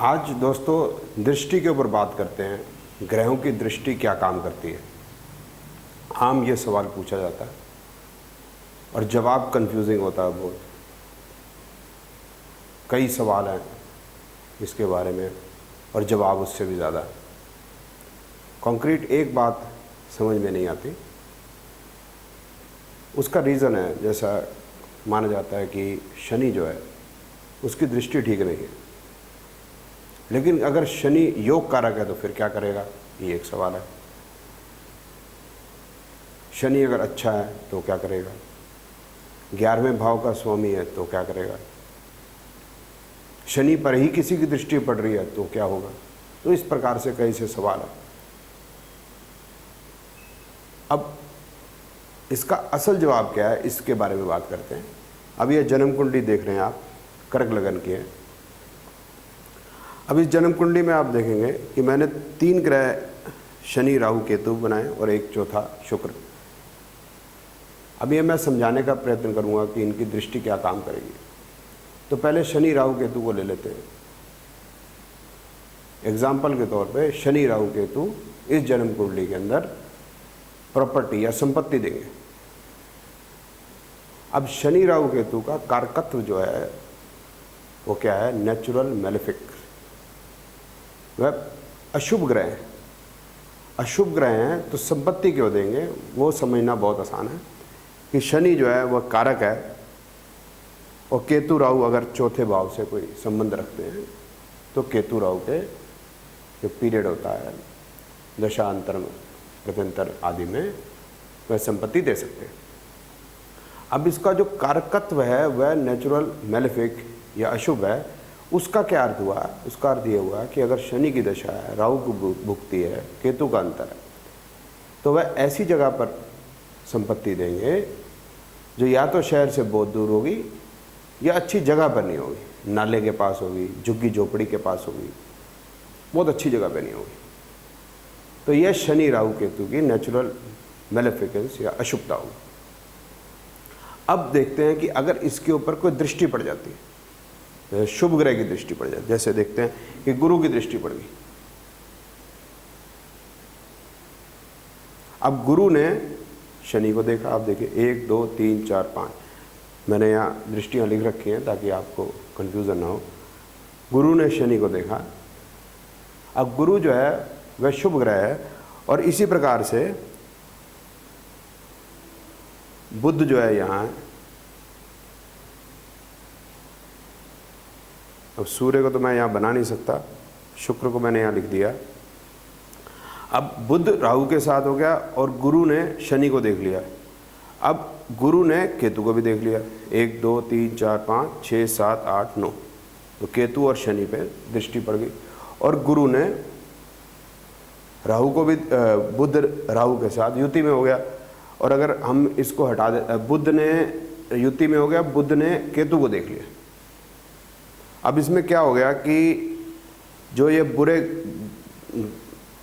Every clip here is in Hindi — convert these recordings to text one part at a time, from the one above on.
आज दोस्तों दृष्टि के ऊपर बात करते हैं। ग्रहों की दृष्टि क्या काम करती है, आम ये सवाल पूछा जाता है और जवाब कंफ्यूजिंग होता है बहुत। कई सवाल हैं इसके बारे में और जवाब उससे भी ज़्यादा। कॉन्क्रीट एक बात समझ में नहीं आती। उसका रीज़न है, जैसा माना जाता है कि शनि जो है उसकी दृष्टि ठीक नहीं है, लेकिन अगर शनि योग कारक है तो फिर क्या करेगा, ये एक सवाल है। शनि अगर अच्छा है तो क्या करेगा, 11वें भाव का स्वामी है तो क्या करेगा, शनि पर ही किसी की दृष्टि पड़ रही है तो क्या होगा। तो इस प्रकार से कई से सवाल है। अब इसका असल जवाब क्या है, इसके बारे में बात करते हैं। अब ये जन्म कुंडली देख रहे हैं आप, कर्क लगन की है। अब इस जन्म कुंडली में आप देखेंगे कि मैंने 3 ग्रह शनि राहु केतु बनाए और एक चौथा शुक्र। अब ये मैं समझाने का प्रयत्न करूंगा कि इनकी दृष्टि क्या काम करेगी। तो पहले शनि राहु केतु को ले लेते हैं। एग्जाम्पल के तौर पे शनि राहु केतु इस जन्म कुंडली के अंदर प्रॉपर्टी या संपत्ति देंगे। अब शनि राहु केतु का कारकत्व जो है वो क्या है, नेचुरल मैलेफिक। वह अशुभ ग्रह हैं। अशुभ ग्रह हैं तो संपत्ति क्यों देंगे, वो समझना बहुत आसान है कि शनि जो है वह कारक है और केतु राहु अगर चौथे भाव से कोई संबंध रखते हैं तो केतु राहु के जो पीरियड होता है दशांतर प्रत्यंतर आदि में वह संपत्ति दे सकते हैं। अब इसका जो कारकत्व है वह नेचुरल मैलेफिक या अशुभ है। उसका क्या अर्थ हुआ, उसका अर्थ ये हुआ कि अगर शनि की दशा है, राहु की भुक्ति है, केतु का अंतर है, तो वह ऐसी जगह पर संपत्ति देंगे जो या तो शहर से बहुत दूर होगी या अच्छी जगह पर नहीं होगी, नाले के पास होगी, झुग्गी झोपड़ी के पास होगी, बहुत अच्छी जगह पर नहीं होगी। तो यह शनि राहु केतु की नेचुरल मैलेफिकेंस या अशुभता होगी। अब देखते हैं कि अगर इसके ऊपर कोई दृष्टि पड़ जाती है, शुभ ग्रह की दृष्टि पड़ जाती है, जैसे देखते हैं कि गुरु की दृष्टि पड़ गई। अब गुरु ने शनि को देखा। आप देखिए 1 2 3 4 5 मैंने यहाँ दृष्टियाँ लिख रखी हैं ताकि आपको कन्फ्यूज़न ना हो। गुरु ने शनि को देखा। अब गुरु जो है वह शुभ ग्रह है और इसी प्रकार से बुध जो है यहाँ है। अब सूर्य को तो मैं यहाँ बना नहीं सकता, शुक्र को मैंने यहाँ लिख दिया। अब बुध राहु के साथ हो गया और गुरु ने शनि को देख लिया। अब गुरु ने केतु को भी देख लिया। 1 2 3 4 5 6 7 8 9, तो केतु और शनि पे दृष्टि पड़ गई। और गुरु ने राहु को भी, बुध राहु के साथ युति में हो गया। और अगर हम इसको हटा दे, बुध ने युति में हो गया, बुध ने केतु को देख लिया। अब इसमें क्या हो गया कि जो ये बुरे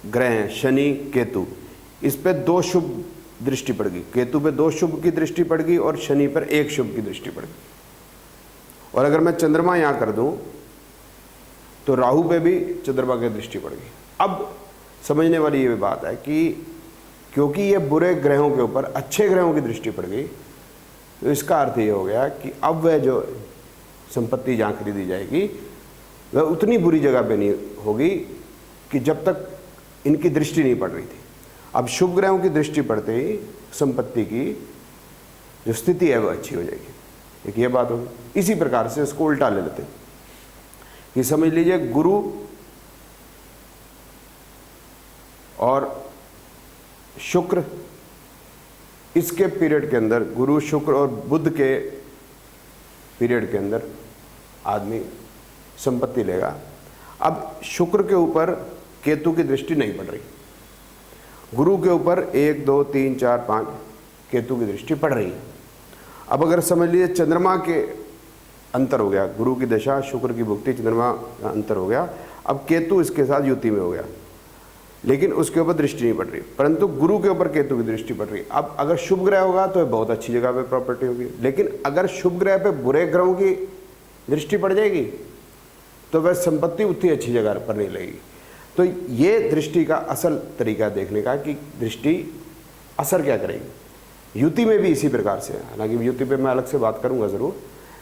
ग्रह हैं शनि केतु, इस पे 2 शुभ दृष्टि पड़ गई। केतु पे 2 शुभ की दृष्टि पड़ गई और शनि पर 1 शुभ की दृष्टि पड़ गई। और अगर मैं चंद्रमा यहाँ कर दूं तो राहु पे भी चंद्रमा की दृष्टि पड़ गई। अब समझने वाली ये बात है कि क्योंकि ये बुरे ग्रहों के ऊपर अच्छे ग्रहों की दृष्टि पड़ गई, तो इसका अर्थ ये हो गया कि अब वह जो संपत्ति जहाँ खरीदी जाएगी वह उतनी बुरी जगह पे नहीं होगी कि जब तक इनकी दृष्टि नहीं पड़ रही थी। अब शुभ ग्रहों की दृष्टि पड़ते ही संपत्ति की जो स्थिति है वह अच्छी हो जाएगी। एक ये बात होगी। इसी प्रकार से इसको उल्टा ले लेते हैं कि समझ लीजिए गुरु और शुक्र, इसके पीरियड के अंदर, गुरु शुक्र और बुध के पीरियड के अंदर आदमी संपत्ति लेगा। अब शुक्र के ऊपर केतु की दृष्टि नहीं पड़ रही, गुरु के ऊपर 1 2 3 4 5 केतु की दृष्टि पड़ रही है। अब अगर समझ लीजिए चंद्रमा के अंतर हो गया, गुरु की दशा शुक्र की भुक्ति चंद्रमा का अंतर हो गया। अब केतु इसके साथ युति में हो गया, लेकिन उसके ऊपर दृष्टि नहीं पड़ रही, परंतु गुरु के ऊपर केतु की दृष्टि पड़ रही। अब अगर शुभ ग्रह होगा तो बहुत अच्छी जगह पे प्रॉपर्टी होगी, लेकिन अगर शुभ ग्रह पे बुरे ग्रहों की दृष्टि पड़ जाएगी तो वह संपत्ति उतनी अच्छी जगह पर नहीं लगेगी। तो ये दृष्टि का असल तरीका देखने का कि दृष्टि असर क्या करेगी। युति में भी इसी प्रकार से है, हालांकि युति पे मैं अलग से बात करूंगा ज़रूर,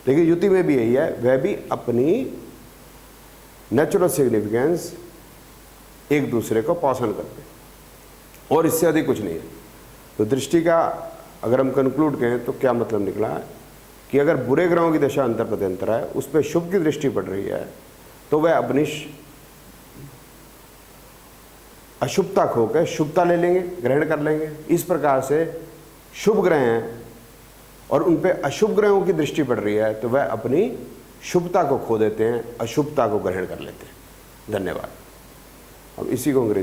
लेकिन युति में भी यही है, वह भी अपनी नेचुरल सिग्निफिकेंस एक दूसरे को पासन करते हैं और इससे अधिक कुछ नहीं है। तो दृष्टि का अगर हम कंक्लूड करें तो क्या मतलब निकला है कि अगर बुरे ग्रहों की दशा अंतर प्रत्यंतर है, उस पर शुभ की दृष्टि पड़ रही है, तो वह अपनी अशुभता खो के शुभता ले लेंगे, ग्रहण कर लेंगे। इस प्रकार से शुभ ग्रह हैं और उन पे अशुभ ग्रहों की दृष्टि पड़ रही है, तो वह अपनी शुभता को खो देते हैं, अशुभता को ग्रहण कर लेते हैं। धन्यवाद। अब इसी को अंग्रेजी